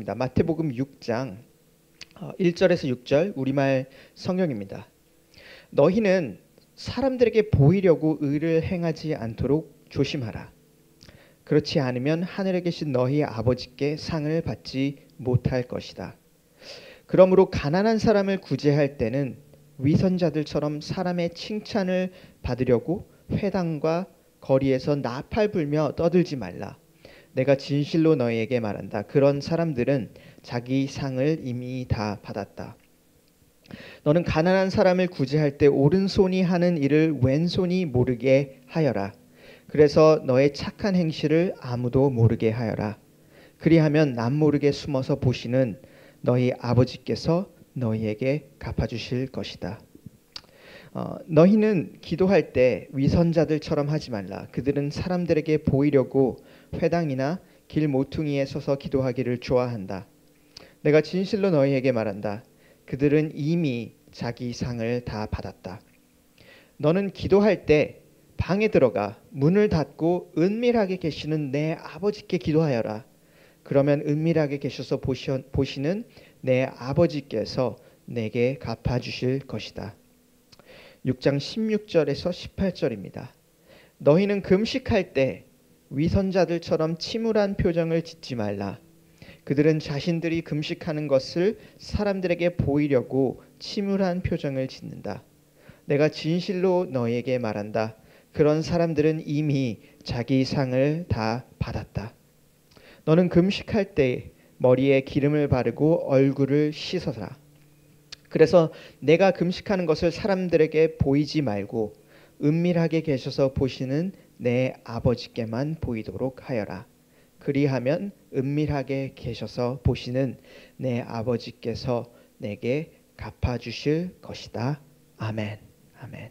마태복음 6장 1절에서 6절 우리말 성경입니다. 너희는 사람들에게 보이려고 의를 행하지 않도록 조심하라. 그렇지 않으면 하늘에 계신 너희 아버지께 상을 받지 못할 것이다. 그러므로 가난한 사람을 구제할 때는 위선자들처럼 사람의 칭찬을 받으려고 회당과 거리에서 나팔 불며 떠들지 말라. 내가 진실로 너희에게 말한다. 그런 사람들은 자기 상을 이미 다 받았다. 너는 가난한 사람을 구제할 때 오른손이 하는 일을 왼손이 모르게 하여라. 그래서 너의 착한 행실을 아무도 모르게 하여라. 그리하면 남 모르게 숨어서 보시는 너희 아버지께서 너희에게 갚아주실 것이다. 너희는 기도할 때 위선자들처럼 하지 말라. 그들은 사람들에게 보이려고 회당이나 길 모퉁이에 서서 기도하기를 좋아한다. 내가 진실로 너희에게 말한다. 그들은 이미 자기 상을 다 받았다. 너는 기도할 때 방에 들어가 문을 닫고 은밀하게 계시는 내 아버지께 기도하여라. 그러면 은밀하게 계셔서 보시는 내 아버지께서 내게 갚아주실 것이다. 6장 16절에서 18절입니다. 너희는 금식할 때 위선자들처럼 침울한 표정을 짓지 말라. 그들은 자신들이 금식하는 것을 사람들에게 보이려고 침울한 표정을 짓는다. 내가 진실로 너희에게 말한다. 그런 사람들은 이미 자기 상을 다 받았다. 너는 금식할 때 머리에 기름을 바르고 얼굴을 씻어라. 그래서 내가 금식하는 것을 사람들에게 보이지 말고 은밀하게 계셔서 보시는 내 아버지께만 보이도록 하여라. 그리하면 은밀하게 계셔서 보시는 내 아버지께서 내게 갚아주실 것이다. 아멘. 아멘.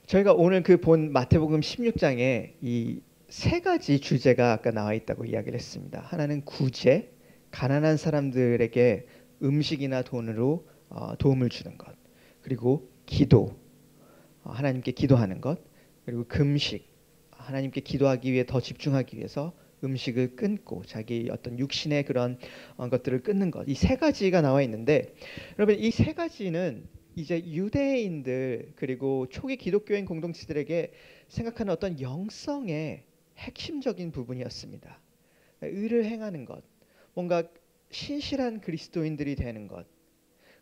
저희가 오늘 그 본 마태복음 16장에 이 세 가지 주제가 아까 나와 있다고 이야기를 했습니다. 하나는 구제, 가난한 사람들에게 음식이나 돈으로 도움을 주는 것, 그리고 기도, 하나님께 기도하는 것, 그리고 금식, 하나님께 기도하기 위해 더 집중하기 위해서 음식을 끊고 자기 어떤 육신의 그런 것들을 끊는 것. 이 세 가지가 나와 있는데, 여러분 이 세 가지는 이제 유대인들 그리고 초기 기독교인 공동체들에게 생각하는 어떤 영성의 핵심적인 부분이었습니다. 의를 행하는 것, 뭔가 신실한 그리스도인들이 되는 것,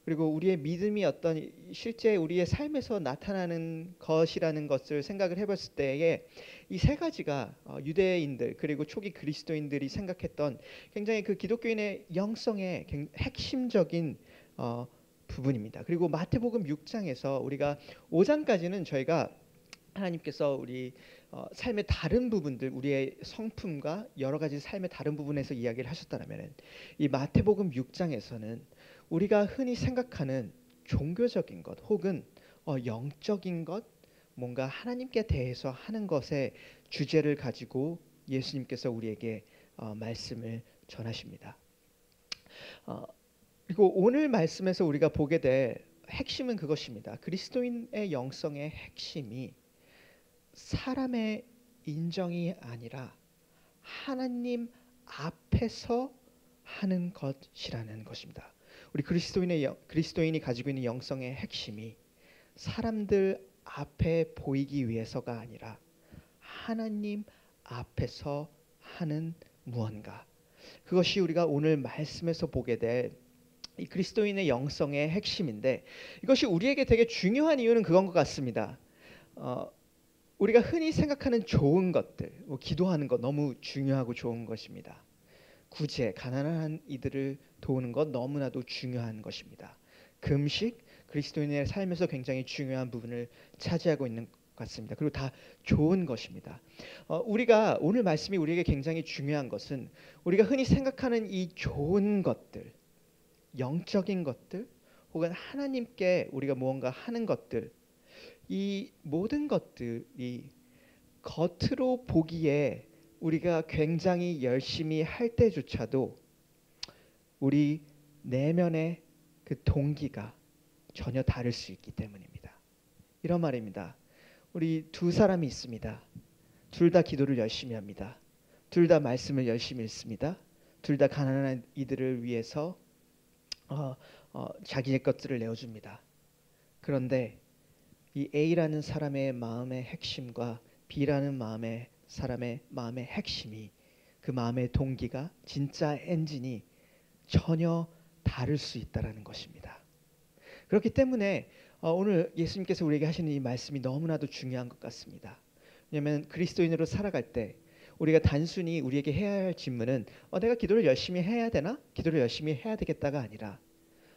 그리고 우리의 믿음이 어떤 실제 우리의 삶에서 나타나는 것이라는 것을 생각을 해봤을 때에 이 세 가지가 유대인들 그리고 초기 그리스도인들이 생각했던 굉장히 그 기독교인의 영성의 핵심적인 부분입니다. 그리고 마태복음 6장에서 우리가 5장까지는 저희가 하나님께서 우리 삶의 다른 부분들, 우리의 성품과 여러 가지 삶의 다른 부분에서 이야기를 하셨다면, 이 마태복음 6장에서는 우리가 흔히 생각하는 종교적인 것 혹은 영적인 것, 뭔가 하나님께 대해서 하는 것의 주제를 가지고 예수님께서 우리에게 말씀을 전하십니다. 그리고 오늘 말씀에서 우리가 보게 될 핵심은 그것입니다. 그리스도인의 영성의 핵심이 사람의 인정이 아니라 하나님 앞에서 하는 것이라는 것입니다. 우리 그리스도인이 가지고 있는 영성의 핵심이 사람들 앞에 보이기 위해서가 아니라 하나님 앞에서 하는 무언가. 그것이 우리가 오늘 말씀에서 보게 될 이 그리스도인의 영성의 핵심인데, 이것이 우리에게 되게 중요한 이유는 그건 것 같습니다. 우리가 흔히 생각하는 좋은 것들, 기도하는 것 너무 중요하고 좋은 것입니다. 구제, 가난한 이들을 도우는 것 너무나도 중요한 것입니다. 금식, 그리스도인의 삶에서 굉장히 중요한 부분을 차지하고 있는 것 같습니다. 그리고 다 좋은 것입니다. 우리가 오늘 말씀이 우리에게 굉장히 중요한 것은 우리가 흔히 생각하는 이 좋은 것들, 영적인 것들, 혹은 하나님께 우리가 무언가 하는 것들, 이 모든 것들이 겉으로 보기에 우리가 굉장히 열심히 할 때조차도 우리 내면의 그 동기가 전혀 다를 수 있기 때문입니다. 이런 말입니다. 우리 두 사람이 있습니다. 둘 다 기도를 열심히 합니다. 둘 다 말씀을 열심히 읽습니다. 둘 다 가난한 이들을 위해서 자기의 것들을 내어줍니다. 그런데 이 A라는 사람의 마음의 핵심과 B라는 사람의 마음의 핵심이, 그 마음의 동기가, 진짜 엔진이 전혀 다를 수 있다라는 것입니다. 그렇기 때문에 오늘 예수님께서 우리에게 하시는 이 말씀이 너무나도 중요한 것 같습니다. 왜냐하면 그리스도인으로 살아갈 때 우리가 단순히 우리에게 해야 할 질문은 내가 기도를 열심히 해야 되나? 기도를 열심히 해야 되겠다가 아니라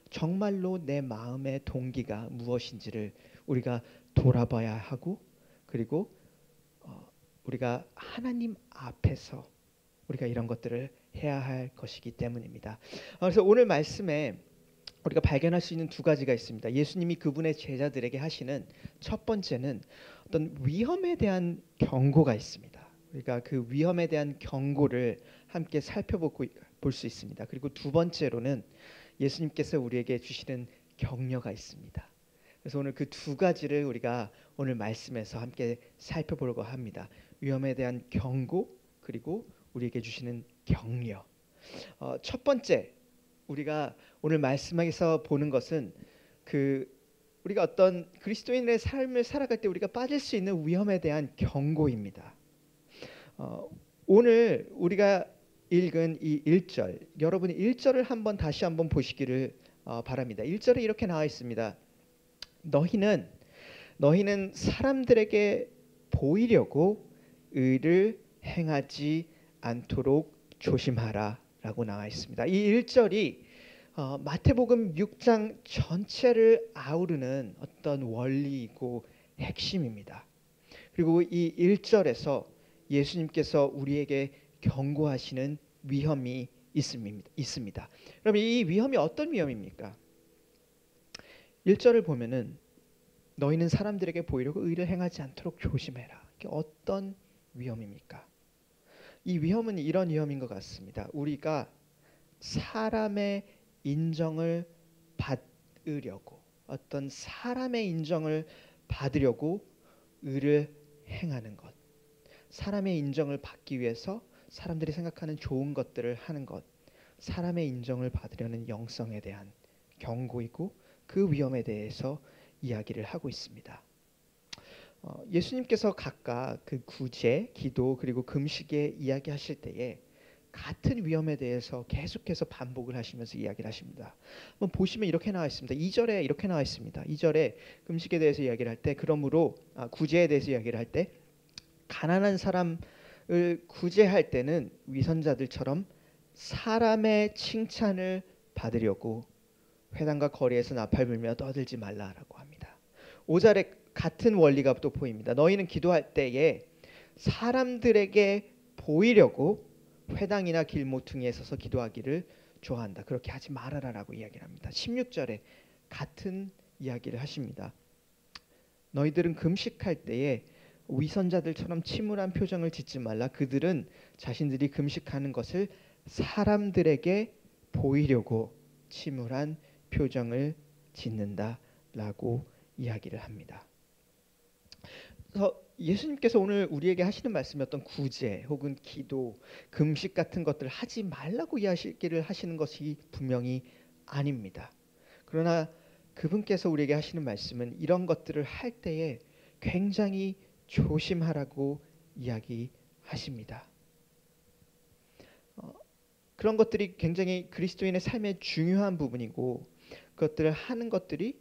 정말로 내 마음의 동기가 무엇인지를 우리가 돌아봐야 하고, 그리고 우리가 하나님 앞에서 우리가 이런 것들을 해야 할 것이기 때문입니다. 그래서 오늘 말씀에 우리가 발견할 수 있는 두 가지가 있습니다. 예수님이 그분의 제자들에게 하시는 첫 번째는 어떤 위험에 대한 경고가 있습니다. 우리가 그 위험에 대한 경고를 함께 살펴보고 볼 수 있습니다. 그리고 두 번째로는 예수님께서 우리에게 주시는 격려가 있습니다. 그래서 오늘 그 두 가지를 우리가 오늘 말씀에서 함께 살펴보려고 합니다. 위험에 대한 경고, 그리고 우리에게 주시는 격려. 첫 번째, 우리가 오늘 말씀에서 보는 것은 우리가 어떤 그리스도인의 삶을 살아갈 때 우리가 빠질 수 있는 위험에 대한 경고입니다. 오늘 우리가 읽은 이 1절, 여러분이 1절을 다시 한번 보시기를 바랍니다. 1절에 이렇게 나와 있습니다. 너희는 사람들에게 보이려고 의를 행하지 않도록 조심하라 라고 나와 있습니다. 이 1절이 마태복음 6장 전체를 아우르는 어떤 원리이고 핵심입니다. 그리고 이 1절에서 예수님께서 우리에게 경고하시는 위험이 있습니다. 그럼 이 위험이 어떤 위험입니까? 1절을 보면은 너희는 사람들에게 보이려고 의를 행하지 않도록 조심해라. 이게 어떤 위험입니까? 이 위험은 이런 위험인 것 같습니다. 우리가 사람의 인정을 받으려고, 어떤 사람의 인정을 받으려고 의를 행하는 것, 사람의 인정을 받기 위해서 사람들이 생각하는 좋은 것들을 하는 것, 사람의 인정을 받으려는 영성에 대한 경고이고 그 위험에 대해서 이야기를 하고 있습니다. 예수님께서 각각 그 구제, 기도, 그리고 금식에 이야기하실 때에 같은 위험에 대해서 계속해서 반복을 하시면서 이야기를 하십니다. 한번 보시면 이렇게 나와 있습니다. 2절에 이렇게 나와 있습니다. 2절에 금식에 대해서 이야기를 할 때, 그러므로 구제에 대해서 이야기를 할 때, 가난한 사람을 구제할 때는 위선자들처럼 사람의 칭찬을 받으려고 회당과 거리에서 나팔 불며 떠들지 말라라고 합니다. 5절에 같은 원리가 또 보입니다. 너희는 기도할 때에 사람들에게 보이려고 회당이나 길모퉁이에 서서 기도하기를 좋아한다. 그렇게 하지 말아라라고 이야기를 합니다. 16절에 같은 이야기를 하십니다. 너희들은 금식할 때에 위선자들처럼 침울한 표정을 짓지 말라. 그들은 자신들이 금식하는 것을 사람들에게 보이려고 침울한 표정을 짓는다라고 이야기를 합니다. 그래서 예수님께서 오늘 우리에게 하시는 말씀이 어떤 구제 혹은 기도, 금식 같은 것들을 하지 말라고 이야기를 하시는 것이 분명히 아닙니다. 그러나 그분께서 우리에게 하시는 말씀은 이런 것들을 할 때에 굉장히 조심하라고 이야기하십니다. 그런 것들이 굉장히 그리스도인의 삶의 중요한 부분이고, 그것들을 하는 것들이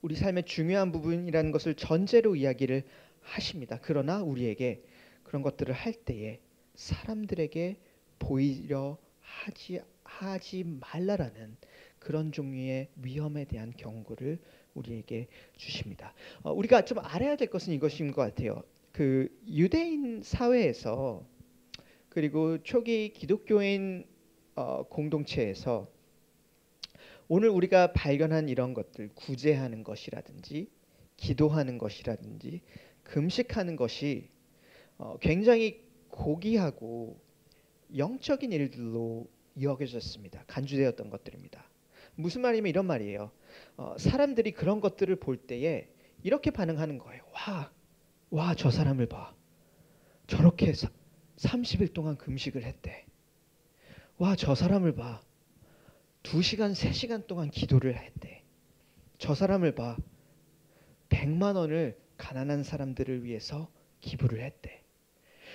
우리 삶의 중요한 부분이라는 것을 전제로 이야기를 하십니다. 그러나 우리에게 그런 것들을 할 때에 사람들에게 보이려 하지 말라라는 그런 종류의 위험에 대한 경고를 우리에게 주십니다. 우리가 좀 알아야 될 것은 이것인 것 같아요. 그 유대인 사회에서, 그리고 초기 기독교인 공동체에서 오늘 우리가 발견한 이런 것들, 구제하는 것이라든지 기도하는 것이라든지 금식하는 것이 굉장히 고귀하고 영적인 일들로 여겨졌습니다. 간주되었던 것들입니다. 무슨 말이면 이런 말이에요. 사람들이 그런 것들을 볼 때에 이렇게 반응하는 거예요. 와, 저 사람을 봐. 저렇게 30일 동안 금식을 했대. 와, 저 사람을 봐. 2시간, 3시간 동안 기도를 했대. 저 사람을 봐. 100만 원을 가난한 사람들을 위해서 기부를 했대.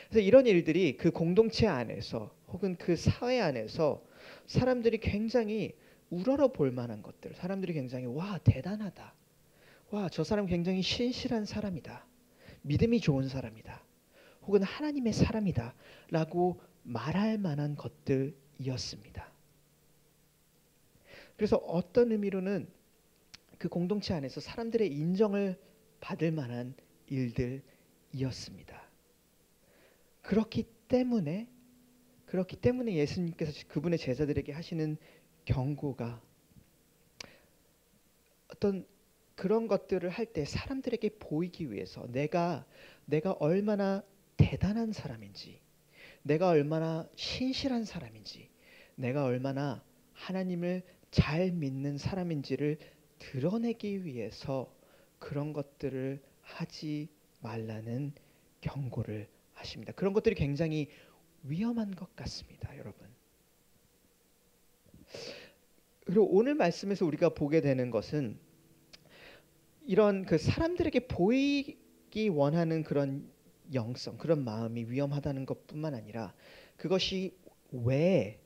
그래서 이런 일들이 그 공동체 안에서 혹은 그 사회 안에서 사람들이 굉장히 우러러 볼 만한 것들, 사람들이 굉장히 와, 대단하다. 와, 저 사람 굉장히 신실한 사람이다. 믿음이 좋은 사람이다. 혹은 하나님의 사람이다. 라고 말할 만한 것들이었습니다. 그래서 어떤 의미로는 그 공동체 안에서 사람들의 인정을 받을 만한 일들이었습니다. 그렇기 때문에 예수님께서 그분의 제자들에게 하시는 경고가 어떤 그런 것들을 할 때 사람들에게 보이기 위해서 내가 얼마나 대단한 사람인지, 내가 얼마나 신실한 사람인지, 내가 얼마나 하나님을 잘 믿는 사람인지를 드러내기 위해서 그런 것들을 하지 말라는 경고를 하십니다. 그런 것들이 굉장히 위험한 것 같습니다, 여러분. 그리고 오늘 말씀에서 우리가 보게 되는 것은 이런 그 사람들에게 보이기 원하는 그런 영성, 그런 마음이 위험하다는 것뿐만 아니라 그것이 왜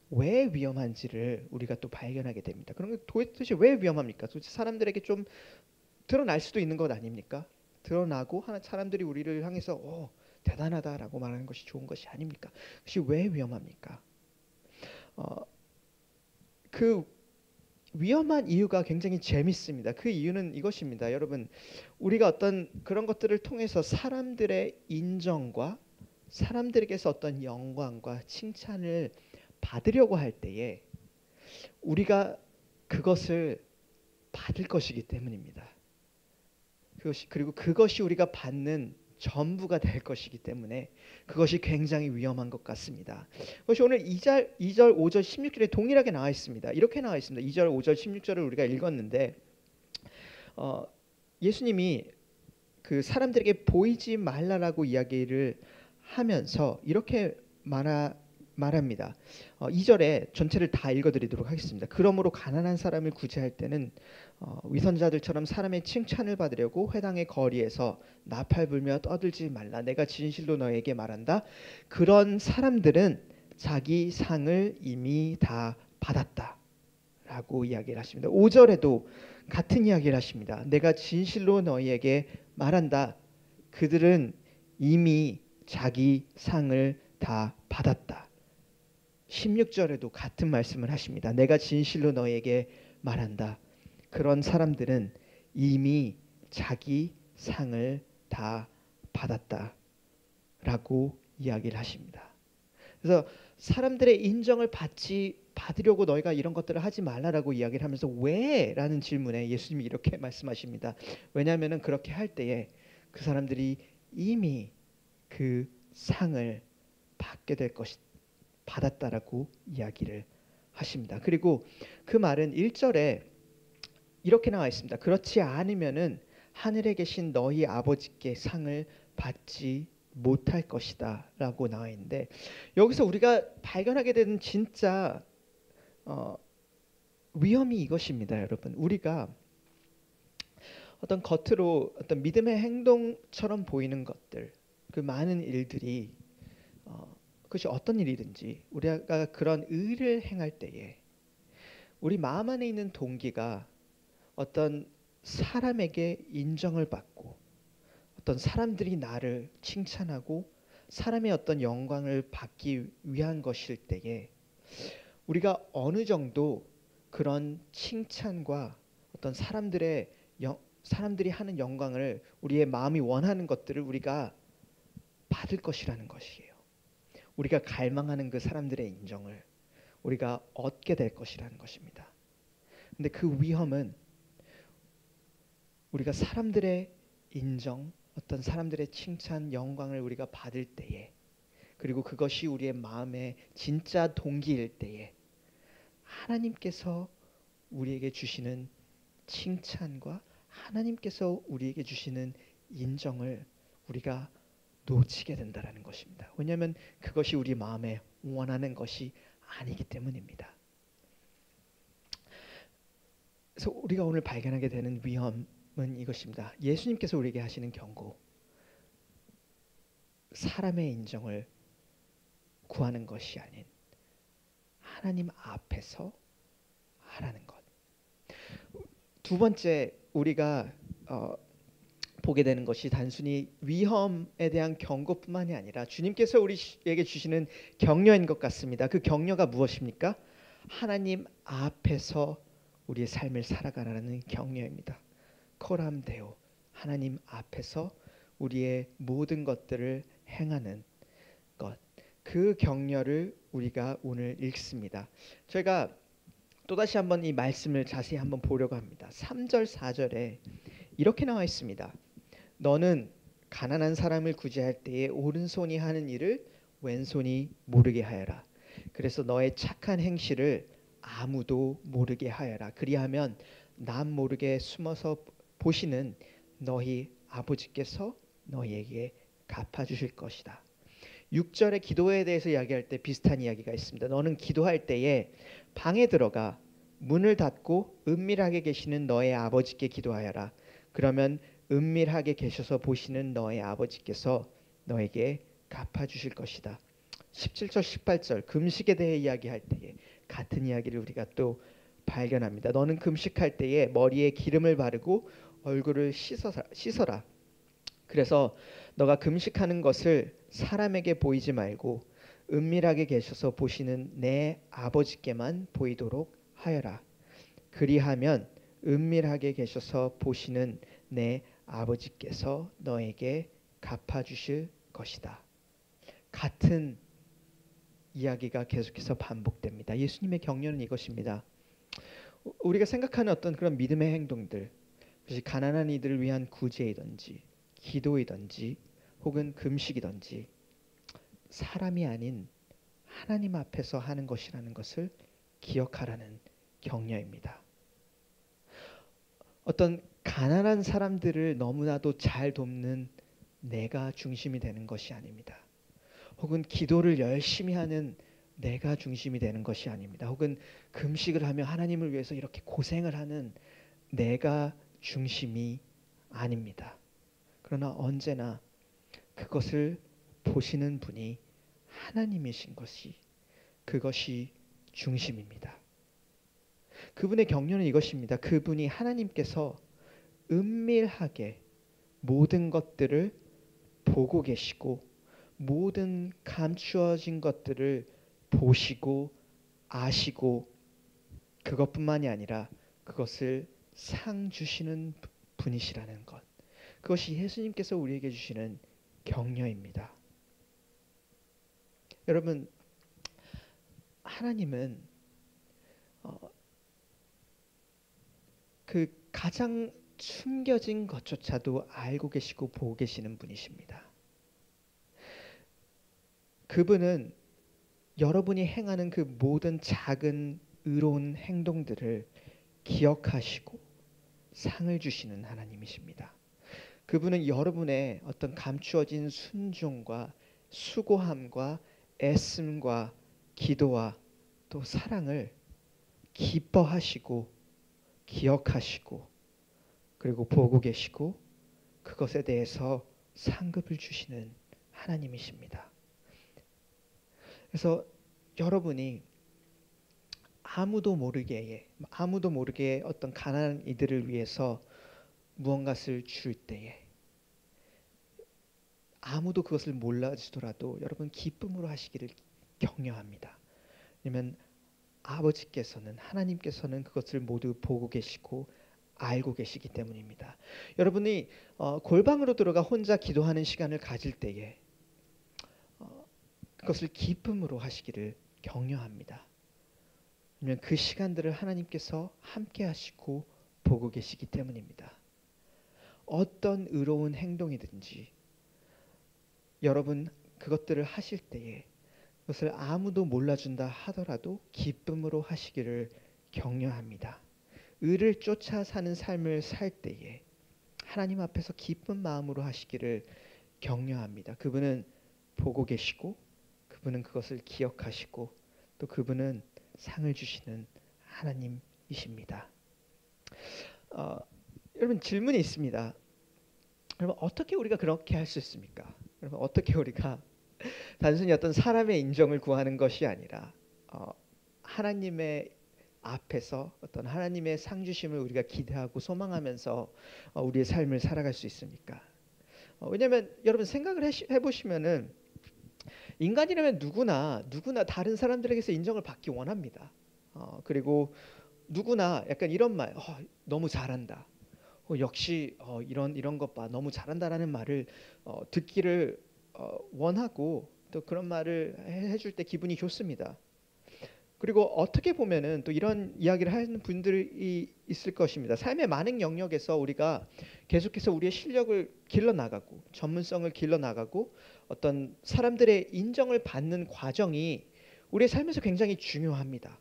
위험한지를 우리가 또 발견하게 됩니다. 그런 게 도대체 왜 위험합니까? 도대체 사람들에게 좀 드러날 수도 있는 것 아닙니까? 드러나고 사람들이 우리를 향해서 대단하다라고 말하는 것이 좋은 것이 아닙니까? 그것이 왜 위험합니까? 어, 그 위험한 이유가 굉장히 재밌습니다. 그 이유는 이것입니다. 여러분, 우리가 어떤 그런 것들을 통해서 사람들의 인정과 사람들에게서 어떤 영광과 칭찬을 받으려고 할 때에 우리가 그것을 받을 것이기 때문입니다. 그리고 그것이 우리가 받는 전부가 될 것이기 때문에 그것이 굉장히 위험한 것 같습니다. 그것이 오늘 2절, 5절, 16절에 동일하게 나와 있습니다. 이렇게 나와 있습니다. 2절, 5절, 16절을 우리가 읽었는데 예수님이 그 사람들에게 보이지 말라라고 이야기를 하면서 이렇게 말합니다. 2절에 전체를 다 읽어드리도록 하겠습니다. 그러므로 가난한 사람을 구제할 때는 위선자들처럼 사람의 칭찬을 받으려고 회당의 거리에서 나팔 불며 떠들지 말라. 내가 진실로 너에게 말한다. 그런 사람들은 자기 상을 이미 다 받았다. 라고 이야기를 하십니다. 5절에도 같은 이야기를 하십니다. 내가 진실로 너희에게 말한다. 그들은 이미 자기 상을 다 받았다. 16절에도 같은 말씀을 하십니다. 내가 진실로 너희에게 말한다. 그런 사람들은 이미 자기 상을 다 받았다. 라고 이야기를 하십니다. 그래서 사람들의 인정을 받으려고 너희가 이런 것들을 하지 말라라고 이야기를 하면서 왜? 라는 질문에 예수님이 이렇게 말씀하십니다. 왜냐하면 그렇게 할 때에 그 사람들이 이미 그 상을 받게 될 것이다. 받았다라고 이야기를 하십니다. 그리고 그 말은 1절에 이렇게 나와 있습니다. 그렇지 않으면은 하늘에 계신 너희 아버지께 상을 받지 못할 것이다 라고 나와 있는데 여기서 우리가 발견하게 되는 진짜 위험이 이것입니다. 여러분, 우리가 어떤 겉으로 어떤 믿음의 행동처럼 보이는 것들, 그 많은 일들이 그것이 어떤 일이든지 우리가 그런 의를 행할 때에 우리 마음 안에 있는 동기가 어떤 사람에게 인정을 받고 어떤 사람들이 나를 칭찬하고 사람의 어떤 영광을 받기 위한 것일 때에 우리가 어느 정도 그런 칭찬과 어떤 사람들이 하는 영광을 우리의 마음이 원하는 것들을 우리가 받을 것이라는 것이에요. 우리가 갈망하는 그 사람들의 인정을 우리가 얻게 될 것이라는 것입니다. 근데 그 위험은 우리가 사람들의 인정, 어떤 사람들의 칭찬, 영광을 우리가 받을 때에 그리고 그것이 우리의 마음의 진짜 동기일 때에 하나님께서 우리에게 주시는 칭찬과 하나님께서 우리에게 주시는 인정을 우리가 놓치게 된다라는 것입니다. 왜냐하면 그것이 우리 마음에 원하는 것이 아니기 때문입니다. 그래서 우리가 오늘 발견하게 되는 위험은 이것입니다. 예수님께서 우리에게 하시는 경고, 사람의 인정을 구하는 것이 아닌 하나님 앞에서 하라는 것. 두 번째 우리가 보게 되는 것이 단순히 위험에 대한 경고뿐만이 아니라 주님께서 우리에게 주시는 격려인 것 같습니다. 그 격려가 무엇입니까? 하나님 앞에서 우리의 삶을 살아가라는 격려입니다. 코람데오, 하나님 앞에서 우리의 모든 것들을 행하는 것, 그 격려를 우리가 오늘 읽습니다. 저희가 또다시 한번 이 말씀을 자세히 한번 보려고 합니다. 3절 4절에 이렇게 나와 있습니다. 너는 가난한 사람을 구제할 때에 오른손이 하는 일을 왼손이 모르게 하여라. 그래서 너의 착한 행실을 아무도 모르게 하여라. 그리하면 남 모르게 숨어서 보시는 너희 아버지께서 너희에게 갚아주실 것이다. 6절의 기도에 대해서 이야기할 때 비슷한 이야기가 있습니다. 너는 기도할 때에 방에 들어가 문을 닫고 은밀하게 계시는 너의 아버지께 기도하여라. 그러면 은밀하게 계셔서 보시는 너의 아버지께서 너에게 갚아주실 것이다. 17절 18절 금식에 대해 이야기할 때에 같은 이야기를 우리가 또 발견합니다. 너는 금식할 때에 머리에 기름을 바르고 얼굴을 씻어라. 그래서 너가 금식하는 것을 사람에게 보이지 말고 은밀하게 계셔서 보시는 내 아버지께만 보이도록 하여라. 그리하면 은밀하게 계셔서 보시는 내 아버지께서 너에게 갚아주실 것이다. 같은 이야기가 계속해서 반복됩니다. 예수님의 격려는 이것입니다. 우리가 생각하는 어떤 그런 믿음의 행동들, 그것이 가난한 이들을 위한 구제이든지 기도이든지 혹은 금식이든지 사람이 아닌 하나님 앞에서 하는 것이라는 것을 기억하라는 격려입니다. 어떤 가난한 사람들을 너무나도 잘 돕는 내가 중심이 되는 것이 아닙니다. 혹은 기도를 열심히 하는 내가 중심이 되는 것이 아닙니다. 혹은 금식을 하며 하나님을 위해서 이렇게 고생을 하는 내가 중심이 아닙니다. 그러나 언제나 그것을 보시는 분이 하나님이신 것이 그것이 중심입니다. 그분의 격려는 이것입니다. 그분이 하나님께서 은밀하게 모든 것들을 보고 계시고 모든 감추어진 것들을 보시고 아시고 그것뿐만이 아니라 그것을 상 주시는 분이시라는 것. 그것이 예수님께서 우리에게 주시는 격려입니다. 여러분, 하나님은 그 가장 숨겨진 것조차도 알고 계시고 보고 계시는 분이십니다. 그분은 여러분이 행하는 그 모든 작은 의로운 행동들을 기억하시고 상을 주시는 하나님이십니다. 그분은 여러분의 어떤 감추어진 순종과 수고함과 애씀과 기도와 또 사랑을 기뻐하시고 기억하시고 그리고 보고 계시고 그것에 대해서 상급을 주시는 하나님이십니다. 그래서 여러분이 아무도 모르게 어떤 가난한 이들을 위해서 무언가를 줄 때에 아무도 그것을 몰라주더라도 여러분 기쁨으로 하시기를 격려합니다. 왜냐하면 아버지께서는 하나님께서는 그것을 모두 보고 계시고 알고 계시기 때문입니다. 여러분이 골방으로 들어가 혼자 기도하는 시간을 가질 때에 그것을 기쁨으로 하시기를 격려합니다. 왜냐하면 그 시간들을 하나님께서 함께 하시고 보고 계시기 때문입니다. 어떤 의로운 행동이든지 여러분 그것들을 하실 때에 그것을 아무도 몰라준다 하더라도 기쁨으로 하시기를 격려합니다. 의를 쫓아 사는 삶을 살 때에 하나님 앞에서 기쁜 마음으로 하시기를 격려합니다. 그분은 보고 계시고 그분은 그것을 기억하시고 또 그분은 상을 주시는 하나님이십니다. 어, 여러분 질문이 있습니다. 여러분 어떻게 우리가 그렇게 할 수 있습니까? 여러분 어떻게 우리가 단순히 어떤 사람의 인정을 구하는 것이 아니라 하나님의 앞에서 어떤 하나님의 상 주심을 우리가 기대하고 소망하면서 우리의 삶을 살아갈 수 있습니까? 왜냐하면 여러분 생각을 해보시면은 인간이라면 누구나 다른 사람들에게서 인정을 받기 원합니다. 그리고 누구나 약간 이런 말, 너무 잘한다. 역시 이런 것 봐, 너무 잘한다라는 말을 듣기를 원하고 또 그런 말을 해줄 때 기분이 좋습니다. 그리고 어떻게 보면은 또 이런 이야기를 하는 분들이 있을 것입니다. 삶의 많은 영역에서 우리가 계속해서 우리의 실력을 길러 나가고 전문성을 길러 나가고 어떤 사람들의 인정을 받는 과정이 우리의 삶에서 굉장히 중요합니다.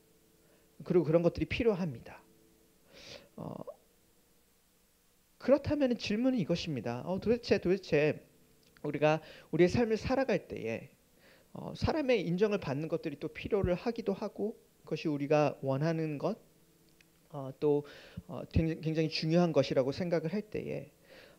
그리고 그런 것들이 필요합니다. 그렇다면 질문은 이것입니다. 도대체 우리가 우리의 삶을 살아갈 때에 사람의 인정을 받는 것들이 또 필요를 하기도 하고 그것이 우리가 원하는 것, 또 굉장히 중요한 것이라고 생각을 할 때에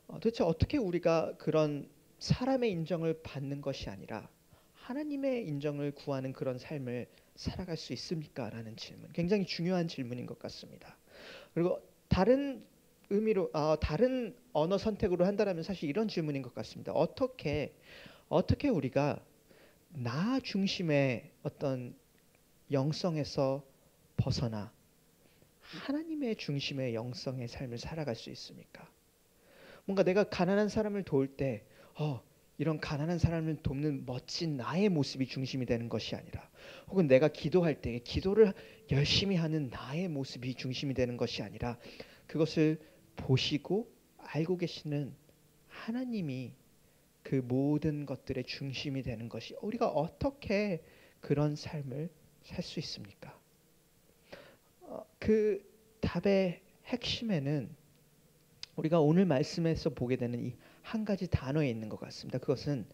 도대체 어떻게 우리가 그런 사람의 인정을 받는 것이 아니라 하나님의 인정을 구하는 그런 삶을 살아갈 수 있습니까? 라는 질문. 굉장히 중요한 질문인 것 같습니다. 그리고 다른 의미로 다른 언어 선택으로 한다면 사실 이런 질문인 것 같습니다. 어떻게 우리가 나 중심의 어떤 영성에서 벗어나 하나님의 중심의 영성의 삶을 살아갈 수 있습니까? 뭔가 내가 가난한 사람을 도울 때 이런 가난한 사람을 돕는 멋진 나의 모습이 중심이 되는 것이 아니라 혹은 내가 기도할 때 기도를 열심히 하는 나의 모습이 중심이 되는 것이 아니라 그것을 보시고 알고 계시는 하나님이 그 모든 것들의 중심이 되는 것이 우리가 어떻게 그런 삶을 살 수 있습니까? 그 답의 핵심에는 우리가 오늘 말씀에서 보게 되는 이 한 가지 단어에 있는 것 같습니다. 그것은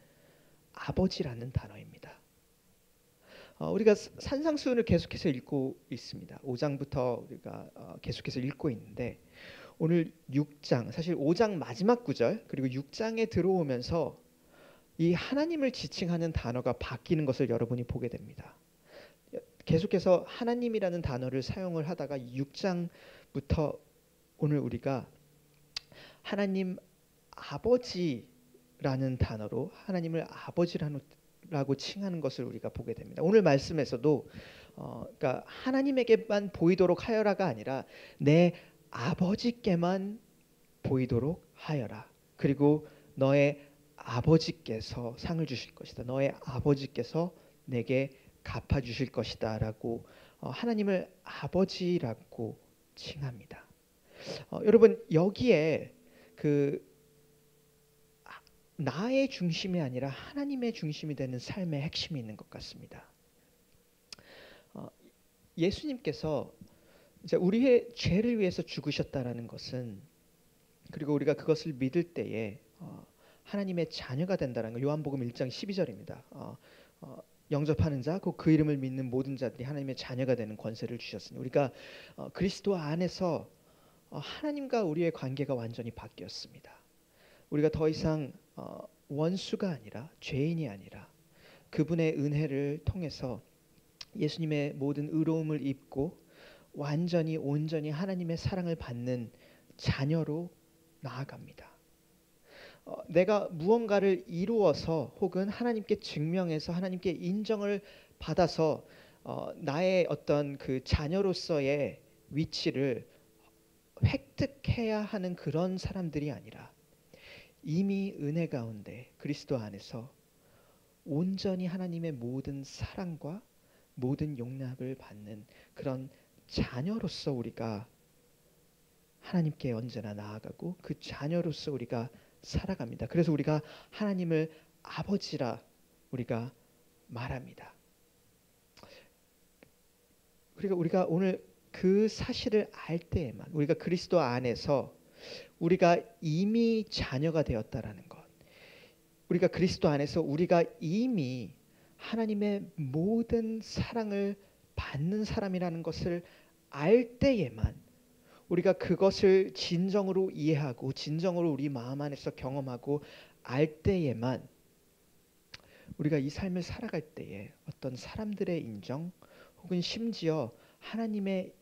아버지라는 단어입니다. 우리가 산상수훈을 계속해서 읽고 있습니다. 5장부터 우리가 계속해서 읽고 있는데 오늘 6장, 사실 5장 마지막 구절 그리고 6장에 들어오면서 이 하나님을 지칭하는 단어가 바뀌는 것을 여러분이 보게 됩니다. 계속해서 하나님이라는 단어를 사용을 하다가 6장부터 오늘 우리가 하나님 아버지라는 단어로 하나님을 아버지라고 칭하는 것을 우리가 보게 됩니다. 오늘 말씀에서도 그러니까 하나님에게만 보이도록 하여라가 아니라 내 아버지께만 보이도록 하여라. 그리고 너의 아버지께서 상을 주실 것이다. 너의 아버지께서 내게 갚아 주실 것이다라고 하나님을 아버지라고 칭합니다. 여러분 여기에 그 나의 중심이 아니라 하나님의 중심이 되는 삶의 핵심이 있는 것 같습니다. 예수님께서 이제 우리의 죄를 위해서 죽으셨다라는 것은 그리고 우리가 그것을 믿을 때에 하나님의 자녀가 된다는 거 요한복음 1장 12절입니다. 영접하는 자, 곧 그 이름을 믿는 모든 자들이 하나님의 자녀가 되는 권세를 주셨으니 우리가 그리스도 안에서 하나님과 우리의 관계가 완전히 바뀌었습니다. 우리가 더 이상 원수가 아니라 죄인이 아니라 그분의 은혜를 통해서 예수님의 모든 의로움을 입고 완전히 온전히 하나님의 사랑을 받는 자녀로 나아갑니다. 내가 무언가를 이루어서 혹은 하나님께 증명해서 하나님께 인정을 받아서 나의 어떤 그 자녀로서의 위치를 획득해야 하는 그런 사람들이 아니라 이미 은혜 가운데 그리스도 안에서 온전히 하나님의 모든 사랑과 모든 용납을 받는 그런 자녀로서 우리가 하나님께 언제나 나아가고 그 자녀로서 우리가 살아갑니다. 그래서 우리가 하나님을 아버지라 우리가 말합니다. 그리고 우리가 오늘 그 사실을 알 때에만 우리가 그리스도 안에서 우리가 이미 자녀가 되었다라는 것, 우리가 그리스도 안에서 우리가 이미 하나님의 모든 사랑을 받는 사람이라는 것을 알 때에만, 우리가 그것을 진정으로 이해하고 진정으로 우리 마음 안에서 경험하고 알 때에만, 우리가 이 삶을 살아갈 때에 어떤 사람들의 인정, 혹은 심지어 하나님의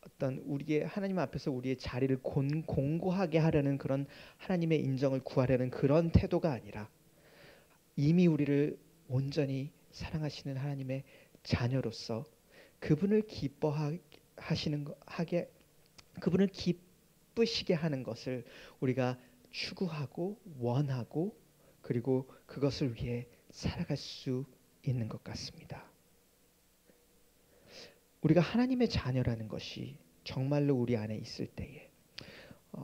어떤 우리의 하나님 앞에서 우리의 자리를 공고하게 하려는 그런 하나님의 인정을 구하려는 그런 태도가 아니라, 이미 우리를 온전히 사랑하시는 하나님의 자녀로서 그분을 기뻐하시는 하게, 그분을 기쁘시게 하는 것을 우리가 추구하고 원하고, 그리고 그것을 위해 살아갈 수 있는 것 같습니다. 우리가 하나님의 자녀라는 것이 정말로 우리 안에 있을 때에,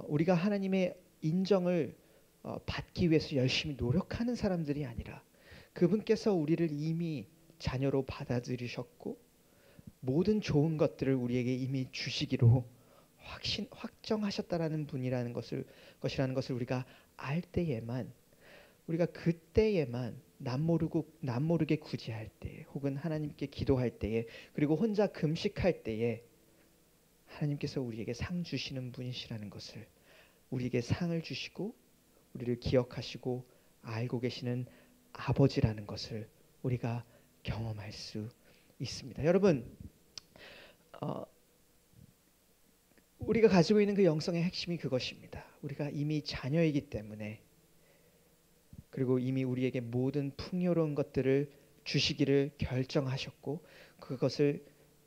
우리가 하나님의 인정을 받기 위해서 열심히 노력하는 사람들이 아니라, 그분께서 우리를 이미 자녀로 받아들이셨고 모든 좋은 것들을 우리에게 이미 주시기로 확정하셨다라는 분이라는 것이라는 것을 우리가 알 때에만, 우리가 그때에만 남모르게 구제할 때, 혹은 하나님께 기도할 때에, 그리고 혼자 금식할 때에 하나님께서 우리에게 상 주시는 분이시라는 것을, 우리에게 상을 주시고 우리를 기억하시고 알고 계시는 아버지라는 것을 우리가 경험할 수 있습니다. 여러분, 우리가 가지고 있는 그 영성의 핵심이 그것입니다. 우리가 이미 자녀이기 때문에, 그리고 이미 우리에게 모든 풍요로운 것들을 주시기를 결정하셨고 그것을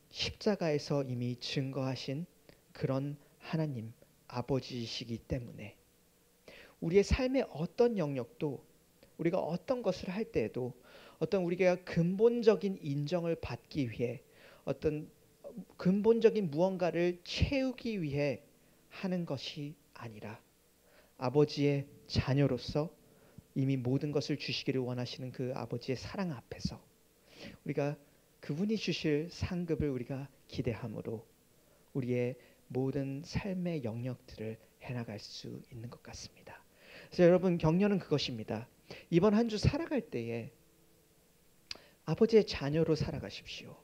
십자가에서 이미 증거하신 그런 하나님 아버지이시기 때문에, 우리의 삶의 어떤 영역도, 우리가 어떤 것을 할 때에도 어떤 우리가 근본적인 인정을 받기 위해, 어떤 근본적인 무언가를 채우기 위해 하는 것이 아니라, 아버지의 자녀로서 이미 모든 것을 주시기를 원하시는 그 아버지의 사랑 앞에서 우리가 그분이 주실 상급을 우리가 기대함으로 우리의 모든 삶의 영역들을 해나갈 수 있는 것 같습니다. 그래서 여러분, 격려는 그것입니다. 이번 한 주 살아갈 때에 아버지의 자녀로 살아가십시오.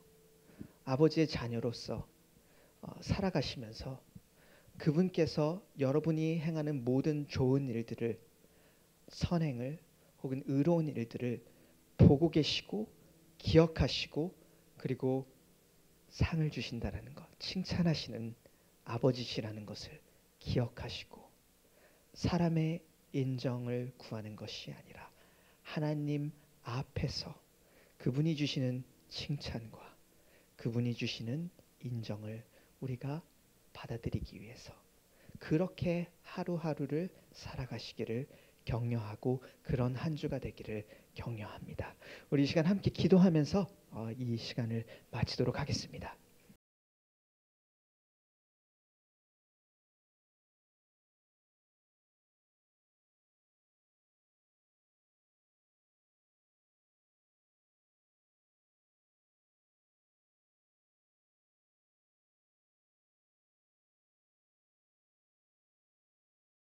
아버지의 자녀로서 살아가시면서 그분께서 여러분이 행하는 모든 좋은 일들을, 선행을, 혹은 의로운 일들을 보고 계시고 기억하시고, 그리고 상을 주신다라는 것, 칭찬하시는 아버지시라는 것을 기억하시고, 사람의 인정을 구하는 것이 아니라 하나님 앞에서 그분이 주시는 칭찬과 그분이 주시는 인정을 우리가 받아들이기 위해서 그렇게 하루하루를 살아가시기를 격려하고, 그런 한 주가 되기를 격려합니다. 우리 이 시간 함께 기도하면서 이 시간을 마치도록 하겠습니다.